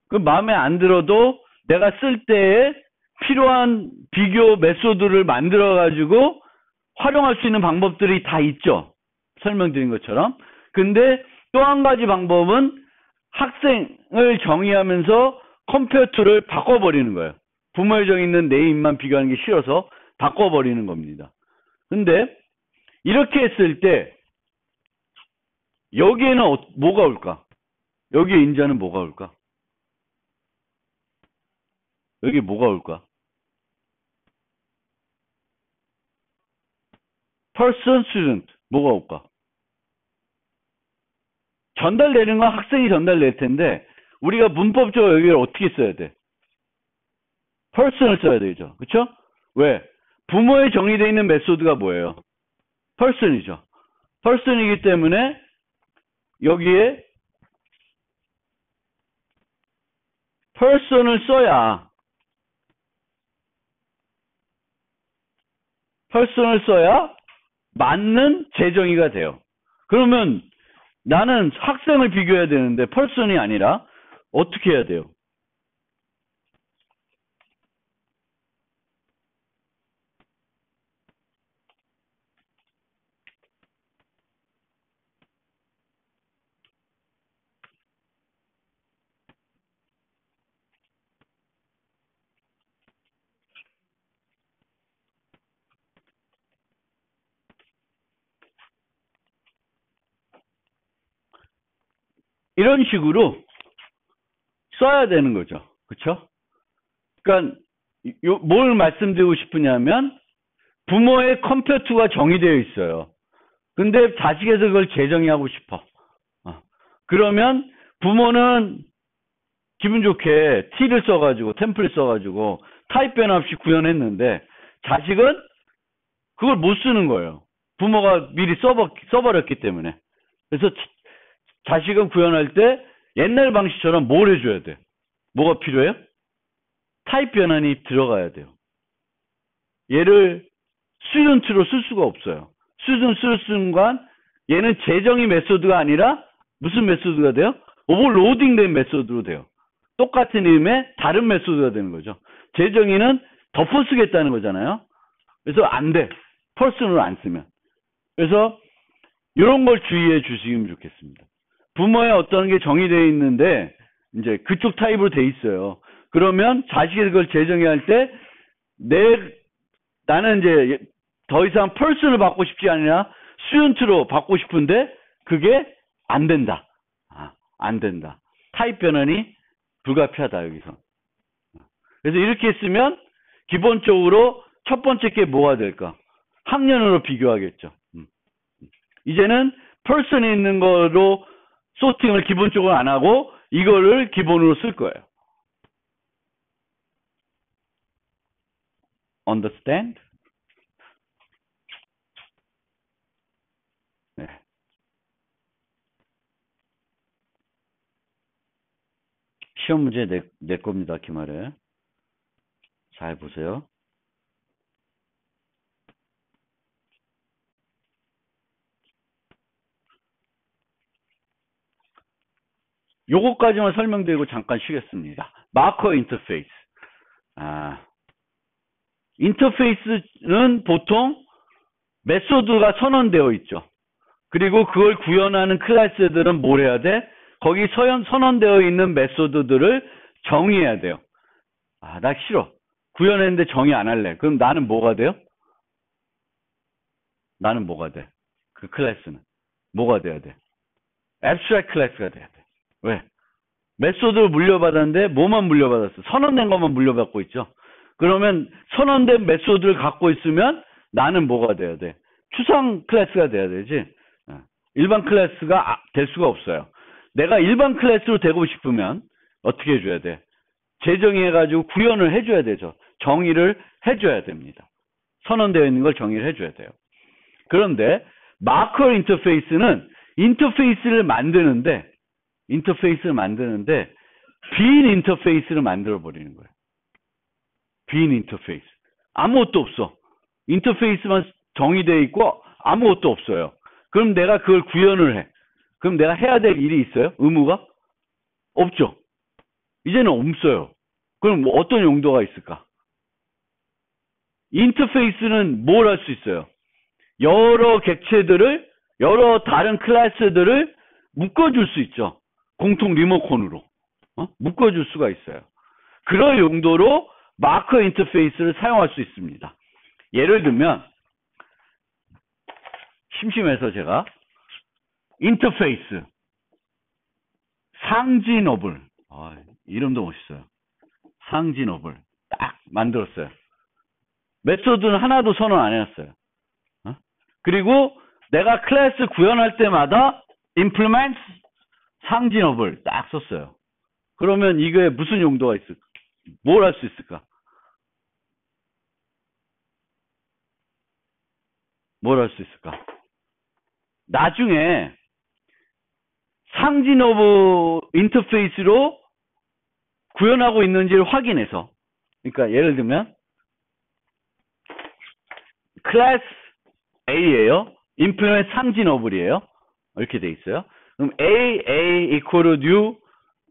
그 마음에 안 들어도 내가 쓸 때에 필요한 비교 메소드를 만들어 가지고 활용할 수 있는 방법들이 다 있죠. 설명드린 것처럼. 근데 또 한 가지 방법은 학생을 정의하면서 컴퓨터를 바꿔버리는 거예요. 부모에 정의 있는 네임만 비교하는 게 싫어서 바꿔버리는 겁니다. 근데 이렇게 했을 때 여기에는 뭐가 올까? 여기에 인자는 뭐가 올까? 여기 뭐가 올까? person, student 뭐가 올까? 전달되는 건 학생이 전달될 텐데 우리가 문법적으로 여기를 어떻게 써야 돼? person을 써야 되죠. 그쵸? 왜? 부모에 정의되어 있는 메소드가 뭐예요? person이죠. person이기 때문에 여기에 person을 써야 맞는 재정의가 돼요. 그러면 나는 학생을 비교해야 되는데 person이 아니라 어떻게 해야 돼요? 이런 식으로 써야 되는 거죠. 그쵸? 그러니까 뭘 말씀드리고 싶으냐면 부모의 컴퓨터가 정의되어 있어요. 근데 자식에서 그걸 재정의하고 싶어. 그러면 부모는 기분 좋게 T를 써가지고 템플릿 써가지고 타입 변화 없이 구현했는데 자식은 그걸 못 쓰는 거예요. 부모가 미리 써버렸기 때문에. 그래서 자식은 구현할 때 옛날 방식처럼 뭘 해줘야 돼? 뭐가 필요해요? 타입 변환이 들어가야 돼요. 얘를 스튜던트로 쓸 수가 없어요. 스튜던트 쓸 순간 얘는 재정의 메소드가 아니라 무슨 메소드가 돼요? 오버로딩된 메소드로 돼요. 똑같은 이름의 다른 메소드가 되는 거죠. 재정의는 덮어쓰겠다는 거잖아요. 그래서 안 돼. person으로 안 쓰면. 그래서 이런 걸 주의해 주시면 좋겠습니다. 부모의 어떤 게 정의되어 있는데 이제 그쪽 타입으로 돼 있어요. 그러면 자식이 그걸 재정의할 때 나는 이제 더 이상 person을 받고 싶지 아니라 student로 받고 싶은데 그게 안 된다. 안 된다. 타입 변환이 불가피하다 여기서. 그래서 이렇게 쓰면 기본적으로 첫 번째 게 뭐가 될까? 학년으로 비교하겠죠. 이제는 person이 있는 거로 소팅을 기본적으로 안 하고 이거를 기본으로 쓸 거예요. Understand? 네. 시험 문제 내 겁니다. 기말에. 잘 보세요. 요거까지만 설명드리고 잠깐 쉬겠습니다. 마커 인터페이스. 인터페이스는 보통 메소드가 선언되어 있죠. 그리고 그걸 구현하는 클래스들은 뭘 해야 돼? 거기 선언되어 있는 메소드들을 정의해야 돼요. 나 싫어. 구현했는데 정의 안 할래. 그럼 나는 뭐가 돼요? 나는 뭐가 돼? 그 클래스는. 뭐가 돼야 돼? 앱스트랙트 클래스가 돼야 돼. 왜? 메소드를 물려받았는데 뭐만 물려받았어? 선언된 것만 물려받고 있죠. 그러면 선언된 메소드를 갖고 있으면 나는 뭐가 돼야 돼? 추상 클래스가 돼야 되지. 일반 클래스가 될 수가 없어요. 내가 일반 클래스로 되고 싶으면 어떻게 해줘야 돼? 재정의해가지고 구현을 해줘야 되죠. 정의를 해줘야 됩니다. 선언되어 있는 걸 정의를 해줘야 돼요. 그런데 마커 인터페이스는 인터페이스를 만드는데 빈 인터페이스를 만들어 버리는 거예요. 빈 인터페이스. 아무것도 없어. 인터페이스만 정의되어 있고 아무것도 없어요. 그럼 내가 그걸 구현을 해. 그럼 내가 해야 될 일이 있어요? 의무가? 없죠. 이제는 없어요. 그럼 뭐 어떤 용도가 있을까? 인터페이스는 뭘 할 수 있어요? 여러 객체들을, 여러 다른 클래스들을 묶어줄 수 있죠. 공통 리모컨으로. 묶어줄 수가 있어요. 그런 용도로 마커 인터페이스를 사용할 수 있습니다. 예를 들면, 심심해서 제가, 인터페이스, 상진어블, 이름도 멋있어요. 상진어블, 딱 만들었어요. 메소드는 하나도 선언 안 해놨어요. 그리고 내가 클래스 구현할 때마다 implement 상진어블 딱 썼어요. 그러면 이게 무슨 용도가 있을까? 뭘 할 수 있을까? 뭘 할 수 있을까? 나중에 상징 오브 인터페이스로 구현하고 있는지를 확인해서, 그러니까 예를 들면 클래스 A예요. implement 상징 오브이에요. 이렇게 돼 있어요. 그럼 A equal new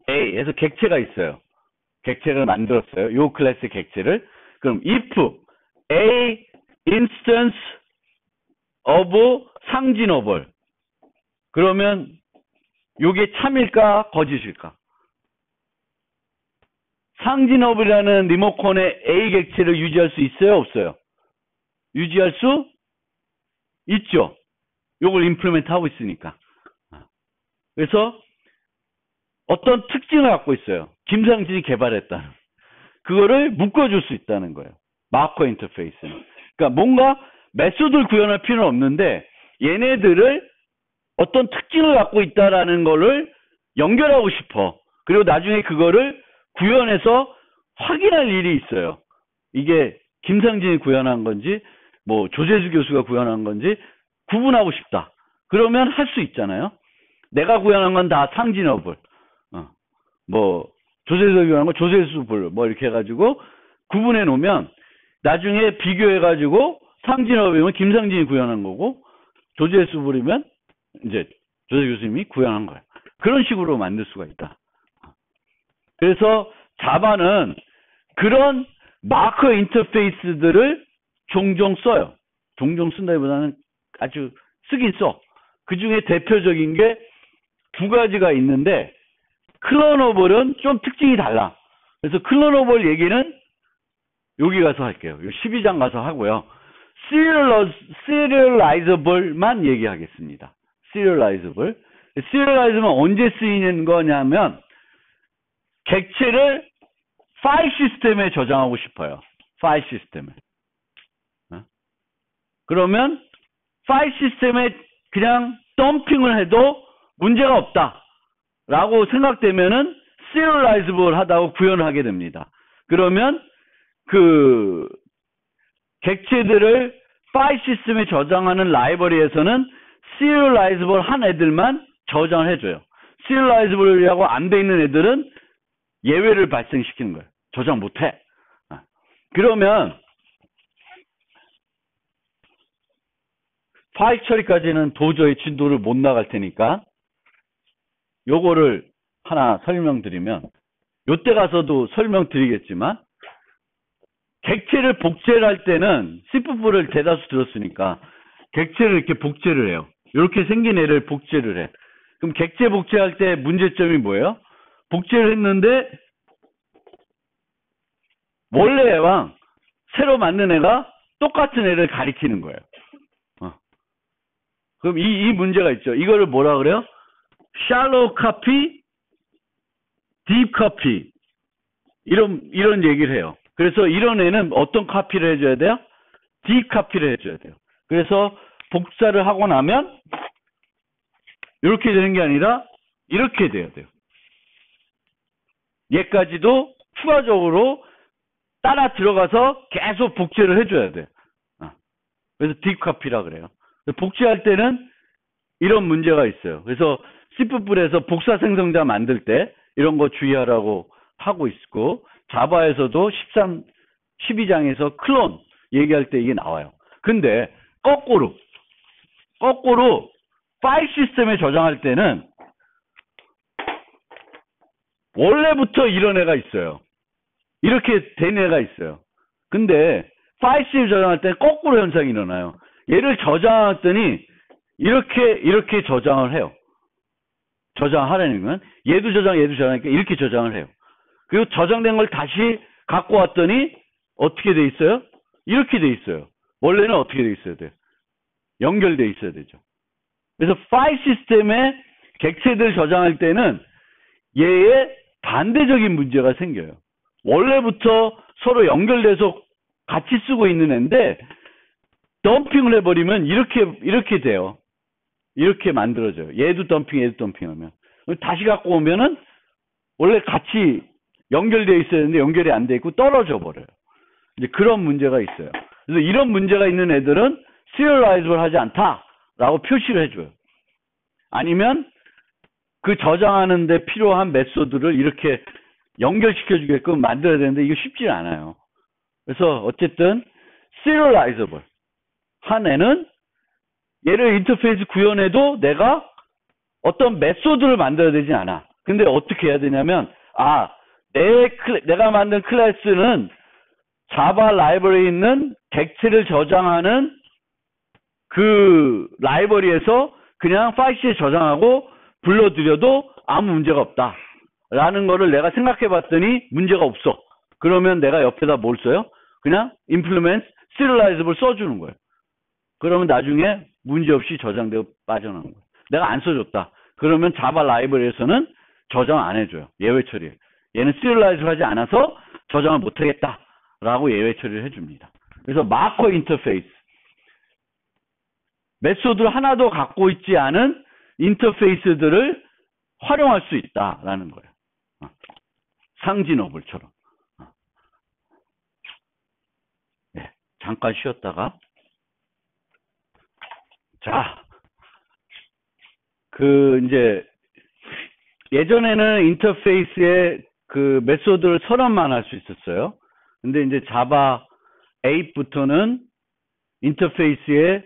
A 해서 객체가 있어요. 객체를 만들었어요. 요 클래스 객체를. 그럼 if A instance of 상징 오브, 그러면 요게 참일까 거짓일까? 상징 오브라는 리모컨에 A 객체를 유지할 수 있어요, 없어요? 유지할 수 있죠. 요걸 임플리멘트 하고 있으니까. 그래서 어떤 특징을 갖고 있어요. 김상진이 개발했다는. 그거를 묶어줄 수 있다는 거예요. 마커 인터페이스는. 그러니까 뭔가 메소드를 구현할 필요는 없는데 얘네들을 어떤 특징을 갖고 있다라는 거를 연결하고 싶어. 그리고 나중에 그거를 구현해서 확인할 일이 있어요. 이게 김상진이 구현한 건지 뭐 조재수 교수가 구현한 건지 구분하고 싶다. 그러면 할 수 있잖아요. 내가 구현한 건 다 상징어블, 뭐 조재수가 구현한 건 조재수불, 뭐 이렇게 해가지고 구분해 놓으면 나중에 비교해가지고 상징어블이면 김상진이 구현한 거고 조재수불이면 이제 조재 교수님이 구현한 거예요. 그런 식으로 만들 수가 있다. 그래서 자바는 그런 마커 인터페이스들을 종종 써요. 종종 쓴다기보다는 아주 쓰긴 써. 그 중에 대표적인 게 두 가지가 있는데 클로너블은 좀 특징이 달라. 그래서 클로너블 얘기는 여기 가서 할게요. 12장 가서 하고요. 시리얼라이저블만 얘기하겠습니다. 시리얼라이저블. 시리얼라이저블은 언제 쓰이는 거냐면 객체를 파일 시스템에 저장하고 싶어요. 파일 시스템에. 그러면 파일 시스템에 그냥 덤핑을 해도 문제가 없다 라고 생각되면은 시리얼라이즈블 하다고 구현을 하게 됩니다. 그러면 그 객체들을 파일 시스템에 저장하는 라이브러리에서는 시리얼라이즈블 한 애들만 저장을 해줘요. 시리얼라이즈블이라고 안 돼 있는 애들은 예외를 발생시키는 거예요. 저장 못해. 그러면 파일 처리까지는 도저히 진도를 못 나갈 테니까 요거를 하나 설명드리면, 요때 가서도 설명드리겠지만 객체를 복제를 할 때는 C++를 대다수 들었으니까 객체를 이렇게 복제를 해요. 이렇게 생긴 애를 복제를 해. 그럼 객체 복제할 때 문제점이 뭐예요? 복제를 했는데 원래 애랑 새로 만든 애가 똑같은 애를 가리키는 거예요. 그럼 이 문제가 있죠. 이거를 뭐라 그래요? shallow copy, deep copy. 이런 얘기를 해요. 그래서 이런 애는 어떤 카피를 해줘야 돼요? deep copy를 해줘야 돼요. 그래서 복사를 하고 나면 이렇게 되는 게 아니라 이렇게 돼야 돼요. 얘까지도 추가적으로 따라 들어가서 계속 복제를 해줘야 돼요. 그래서 deep copy라 그래요. 복제할 때는 이런 문제가 있어요. 그래서 C++에서 복사 생성자 만들 때 이런 거 주의하라고 하고 있고, 자바에서도 12장에서 클론 얘기할 때 이게 나와요. 근데 거꾸로 파일 시스템에 저장할 때는 원래부터 이런 애가 있어요. 이렇게 된 애가 있어요. 근데 파일 시스템에 저장할 때는 거꾸로 현상이 일어나요. 얘를 저장했더니 이렇게 저장을 해요. 저장하라는 건 얘도 저장하니까 이렇게 저장을 해요. 그리고 저장된 걸 다시 갖고 왔더니 어떻게 돼 있어요? 이렇게 돼 있어요. 원래는 어떻게 돼 있어야 돼요? 연결돼 있어야 되죠. 그래서 파일 시스템에 객체들 저장할 때는 얘의 반대적인 문제가 생겨요. 원래부터 서로 연결돼서 같이 쓰고 있는 애인데 덤핑을 해버리면 이렇게 돼요. 이렇게 만들어져요. 얘도 덤핑하면. 다시 갖고 오면은 원래 같이 연결되어 있어야 되는데 연결이 안 돼 있고 떨어져 버려요. 이제 그런 문제가 있어요. 그래서 이런 문제가 있는 애들은 serializable 하지 않다라고 표시를 해줘요. 아니면 그 저장하는 데 필요한 메소드를 이렇게 연결시켜 주게끔 만들어야 되는데 이거 쉽지 않아요. 그래서 어쨌든 serializable 한 애는 얘를 인터페이스 구현해도 내가 어떤 메소드를 만들어야 되지 않아. 근데 어떻게 해야 되냐면 내가 만든 클래스는 자바 라이브러리에 있는 텍스트를 저장하는 그 라이브러리에서 그냥 파일시에 저장하고 불러들여도 아무 문제가 없다 라는 거를 내가 생각해 봤더니 문제가 없어. 그러면 내가 옆에다 뭘 써요? 그냥 implement serializable 써주는 거예요. 그러면 나중에 문제없이 저장되고 빠져나오는 거예요. 내가 안 써줬다. 그러면 자바 라이브러리에서는 저장 안 해줘요. 예외 처리해. 얘는 serialize 하지 않아서 저장을 못하겠다 라고 예외 처리를 해줍니다. 그래서 마커 인터페이스, 메소드를 하나도 갖고 있지 않은 인터페이스들을 활용할 수 있다라는 거예요. 상징 어블처럼. 네, 잠깐 쉬었다가 이제 예전에는 인터페이스에 그 메소드를 선언만 할 수 있었어요. 근데 이제 자바 8부터는 인터페이스에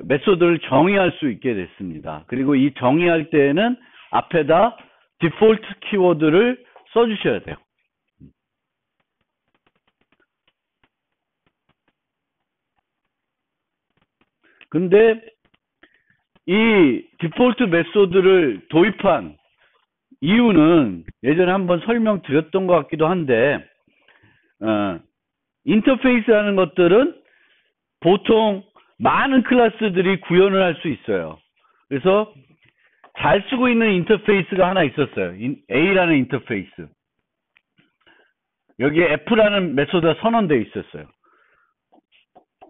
메소드를 정의할 수 있게 됐습니다. 그리고 이 정의할 때에는 앞에다 디폴트 키워드를 써주셔야 돼요. 근데 이 디폴트 메소드를 도입한 이유는 예전에 한번 설명드렸던 것 같기도 한데 인터페이스라는 것들은 보통 많은 클래스들이 구현을 할 수 있어요. 그래서 잘 쓰고 있는 인터페이스가 하나 있었어요. A라는 인터페이스. 여기에 F라는 메소드가 선언되어 있었어요.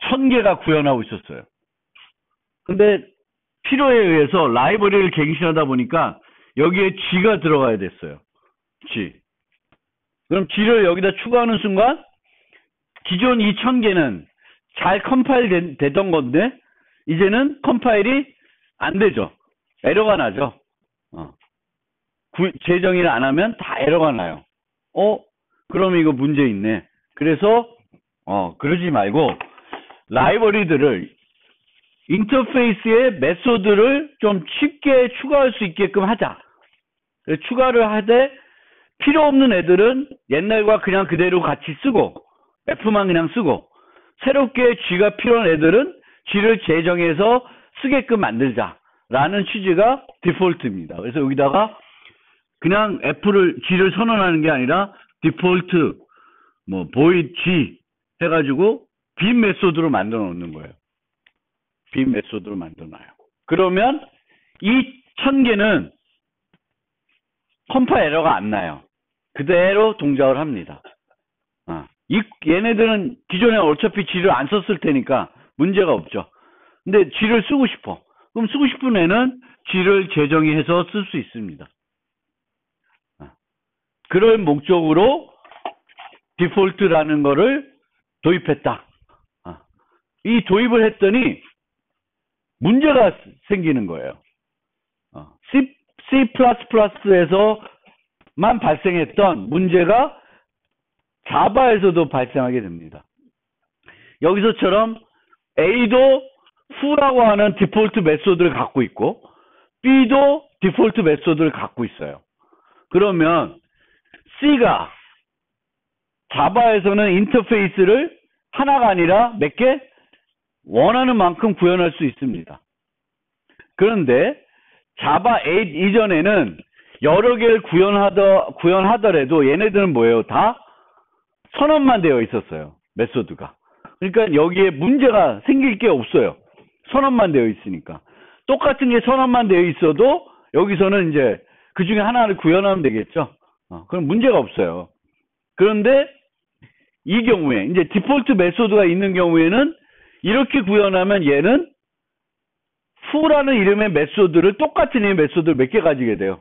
1000개가 구현하고 있었어요. 근데 필요에 의해서 라이브러리를 갱신하다 보니까 여기에 G가 들어가야 됐어요. G. 그럼 G를 여기다 추가하는 순간 기존 이 1000개는 잘 컴파일 되던 건데 이제는 컴파일이 안 되죠. 에러가 나죠. 재정의를 안 하면 다 에러가 나요. 그럼 이거 문제 있네. 그래서 그러지 말고 라이브러리들을 인터페이스에 메소드를 좀 쉽게 추가할 수 있게끔 하자. 추가를 하되 필요 없는 애들은 옛날과 그냥 그대로 같이 쓰고 F만 그냥 쓰고 새롭게 G가 필요한 애들은 G를 재정해서 쓰게끔 만들자라는 취지가 디폴트입니다. 그래서 여기다가 그냥 G를 선언하는 게 아니라 디폴트 void G 해가지고 빈 메소드로 만들어 놓는 거예요. 빈 메소드로 만들어 놔요. 그러면 이 1000개는 컴파일 에러가 안 나요. 그대로 동작을 합니다. 얘네들은 기존에 어차피 G를 안 썼을 테니까 문제가 없죠. 근데 G를 쓰고 싶어. 그럼 쓰고 싶은 애는 G를 재정의해서 쓸 수 있습니다. 그럴 목적으로 디폴트라는 거를 도입했다. 이 도입을 했더니 문제가 생기는 거예요. C++에서만 발생했던 문제가 자바에서도 발생하게 됩니다. 여기서처럼 A도 who라고 하는 디폴트 메소드를 갖고 있고 B도 디폴트 메소드를 갖고 있어요. 그러면 C가 자바에서는 인터페이스를 하나가 아니라 몇 개? 원하는 만큼 구현할 수 있습니다. 그런데 자바 8 이전에는 여러 개를 구현하더라도 얘네들은 뭐예요? 다 선언만 되어 있었어요. 메소드가. 그러니까 여기에 문제가 생길 게 없어요. 선언만 되어 있으니까. 똑같은 게 선언만 되어 있어도 여기서는 이제 그 중에 하나를 구현하면 되겠죠. 그럼 문제가 없어요. 그런데 이 경우에 이제 디폴트 메소드가 있는 경우에는 이렇게 구현하면 얘는 who라는 이름의 메소드를 똑같은 이름의 메소드를 몇 개 가지게 돼요?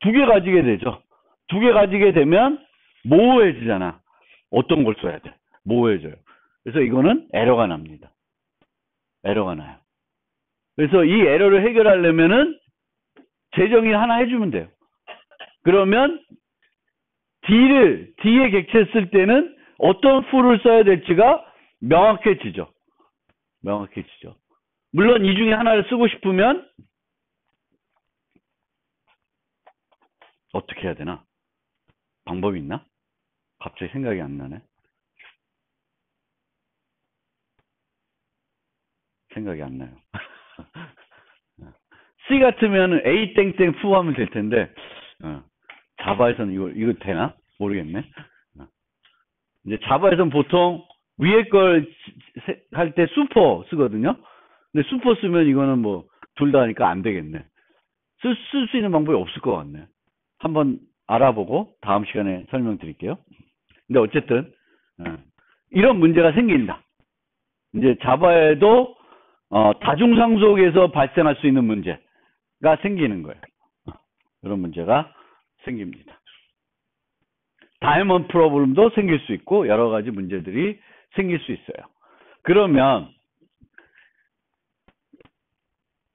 2개 가지게 되죠. 2개 가지게 되면 모호해지잖아. 어떤 걸 써야 돼? 모호해져요. 그래서 이거는 에러가 납니다. 에러가 나요. 그래서 이 에러를 해결하려면은 재정의 하나 해주면 돼요. 그러면 D에 객체 쓸 때는 어떤 풀을 써야 될지가 명확해지죠. 물론 이 중에 하나를 쓰고 싶으면 어떻게 해야 되나? 방법이 있나? 갑자기 생각이 안 나네. 생각이 안 나요. C 같으면 A 땡땡 푸 하면 될 텐데, 자바에서는 이거 되나? 모르겠네. 이제 자바에서는 보통 위에 걸 할 때 슈퍼 쓰거든요. 근데 슈퍼 쓰면 이거는 뭐 둘 다 하니까 안 되겠네. 쓸 수 있는 방법이 없을 것 같네. 한번 알아보고 다음 시간에 설명드릴게요. 근데 어쨌든 이런 문제가 생긴다. 이제 자바에도 다중상속에서 발생할 수 있는 문제가 생기는 거예요. 이런 문제가 생깁니다. 다이먼드 프로블럼도 생길 수 있고 여러 가지 문제들이 생길 수 있어요. 그러면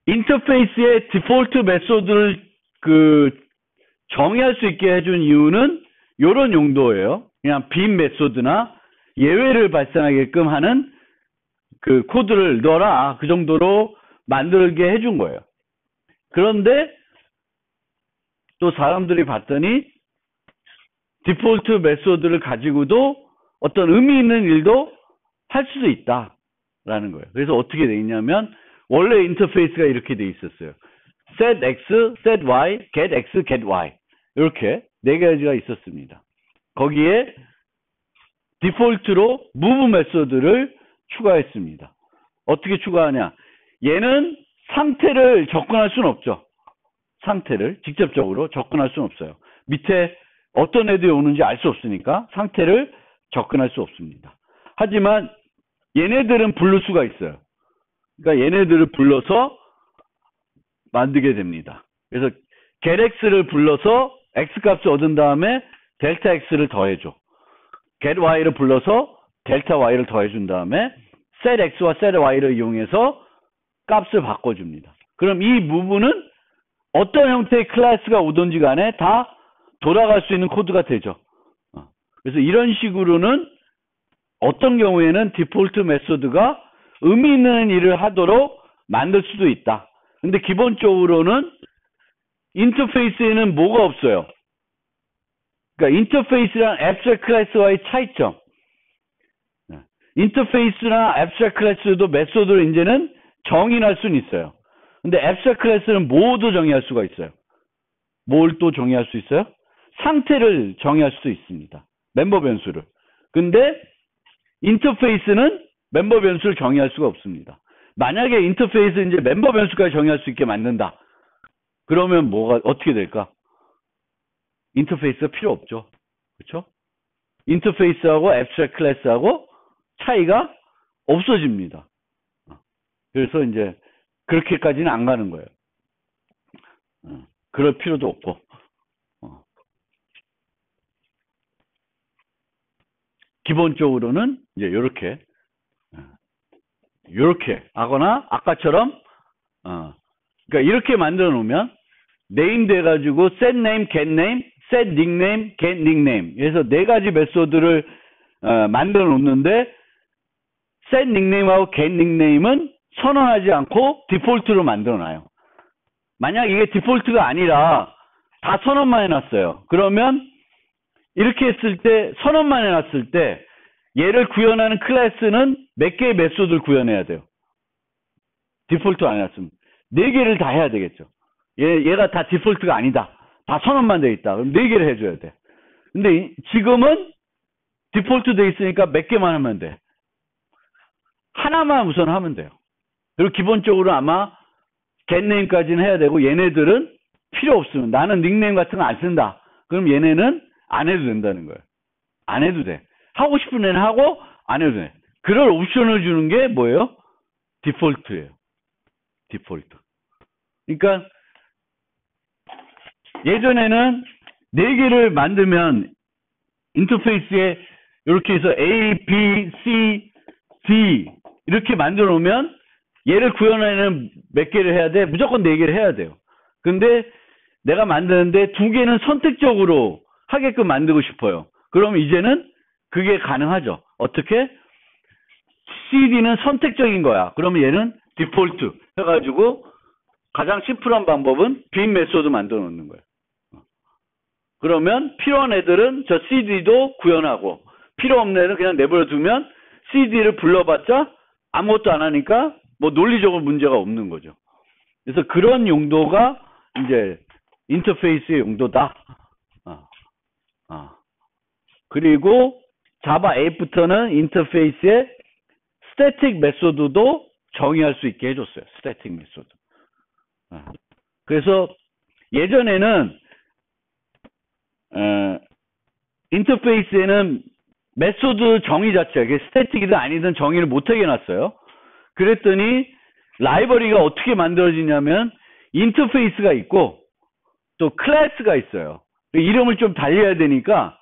인터페이스의 디폴트 메소드를 정의할 수 있게 해준 이유는 이런 용도예요. 그냥 빈 메소드나 예외를 발생하게끔 하는 그 코드를 넣어라, 그 정도로 만들게 해준 거예요. 그런데 또 사람들이 봤더니 디폴트 메소드를 가지고도 어떤 의미 있는 일도 할 수도 있다라는 거예요. 그래서 어떻게 돼 있냐면 원래 인터페이스가 이렇게 돼 있었어요. set x, set y, get x, get y 이렇게 네 가지가 있었습니다. 거기에 디폴트로 move 메소드를 추가했습니다. 어떻게 추가하냐? 얘는 상태를 접근할 수는 없죠. 상태를 직접적으로 접근할 수는 없어요. 밑에 어떤 애들이 오는지 알 수 없으니까 상태를 접근할 수 없습니다. 하지만 얘네들은 부를 수가 있어요. 그러니까 얘네들을 불러서 만들게 됩니다. 그래서 get x를 불러서 x 값을 얻은 다음에 델타 x를 더해줘. get y를 불러서 델타 y를 더해준 다음에 set x와 set y를 이용해서 값을 바꿔줍니다. 그럼 이 부분은 어떤 형태의 클래스가 오든지 간에 다 돌아갈 수 있는 코드가 되죠. 그래서 이런 식으로는 어떤 경우에는 디폴트 메소드가 의미 있는 일을 하도록 만들 수도 있다. 근데 기본적으로는 인터페이스에는 뭐가 없어요. 그러니까 인터페이스랑 앱스트랙트 클래스와의 차이점. 인터페이스나 앱스트랙트 클래스도 메소드를 이제는 정의할 수는 있어요. 근데 앱스트랙트 클래스는 모두 정의할 수가 있어요. 뭘 또 정의할 수 있어요? 상태를 정의할 수도 있습니다. 멤버 변수를. 근데 인터페이스는 멤버 변수를 정의할 수가 없습니다. 만약에 인터페이스 이제 멤버 변수까지 정의할 수 있게 만든다. 그러면 어떻게 될까? 인터페이스가 필요 없죠. 그렇죠? 인터페이스하고 앱스트랙트 클래스하고 차이가 없어집니다. 그래서 이제 그렇게까지는 안 가는 거예요. 그럴 필요도 없고. 기본적으로는 이제 이렇게 하거나 아까처럼 그러니까 이렇게 만들어 놓으면 name 돼가지고 set name, get name, set nickname, get nickname 그래서 네 가지 메소드를 만들어 놓는데 set nickname하고 get nickname은 선언하지 않고 디폴트로 만들어 놔요. 만약 이게 디폴트가 아니라 다 선언만 해놨어요. 그러면 이렇게 했을 때 선언만 해놨을 때 얘를 구현하는 클래스는 몇 개의 메소드를 구현해야 돼요. 디폴트 안 해놨으면 4개를 다 해야 되겠죠. 얘가 다 디폴트가 아니다. 다 선언만 돼 있다. 그럼 4개를 해줘야 돼. 근데 지금은 디폴트 돼 있으니까 몇 개만 하면 돼. 하나만 우선 하면 돼요. 그리고 기본적으로 아마 getName까지는 해야 되고 얘네들은 필요 없으면 나는 닉네임 같은 거 안 쓴다. 그럼 얘네는 안 해도 된다는 거예요. 안 해도 돼. 하고 싶은 애는 하고 안 해도 돼. 그럴 옵션을 주는 게 뭐예요? 디폴트예요. 디폴트. 그러니까 예전에는 4개를 만들면 인터페이스에 이렇게 해서 A, B, C, D 이렇게 만들어 놓으면 얘를 구현하려면 몇 개를 해야 돼? 무조건 4개를 해야 돼요. 근데 내가 만드는데 2개는 선택적으로 하게끔 만들고 싶어요. 그럼 이제는 그게 가능하죠. 어떻게? CD는 선택적인 거야. 그러면 얘는 디폴트 해가지고 가장 심플한 방법은 빈 메소드 만들어 놓는 거예요. 그러면 필요한 애들은 저 CD도 구현하고 필요 없는 애들은 그냥 내버려 두면 CD를 불러봤자 아무것도 안 하니까 뭐 논리적으로 문제가 없는 거죠. 그래서 그런 용도가 이제 인터페이스의 용도다. 그리고 자바 8부터는 인터페이스의 스태틱 메소드도 정의할 수 있게 해줬어요. 스태틱 메소드. 그래서 예전에는 인터페이스에는 메소드 정의 자체가 이게 스태틱이든 아니든 정의를 못하게 해놨어요. 그랬더니 라이브러리가 어떻게 만들어지냐면 인터페이스가 있고 또 클래스가 있어요. 이름을 좀 달려야 되니까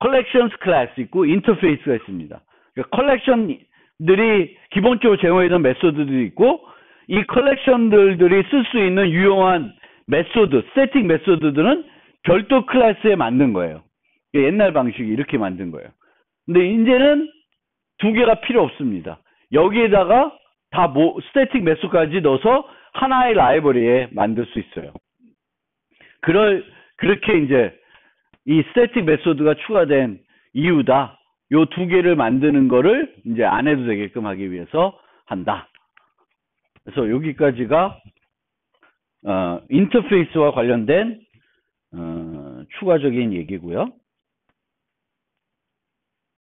컬렉션스 클래스 있고 인터페이스가 있습니다. 그러니까 컬렉션들이 기본적으로 제공해준 메소드들이 있고 이 컬렉션들이 쓸 수 있는 유용한 메소드, 스태틱 메소드들은 별도 클래스에 만든 거예요. 옛날 방식이 이렇게 만든 거예요. 근데 이제는 2개가 필요 없습니다. 여기에다가 다 스태틱 메소드까지 넣어서 하나의 라이브러리에 만들 수 있어요. 그렇게 이제 이 스태틱 메소드가 추가된 이유다. 요 2개를 만드는 거를 이제 안 해도 되게끔 하기 위해서 한다. 그래서 여기까지가 인터페이스와 관련된 추가적인 얘기고요.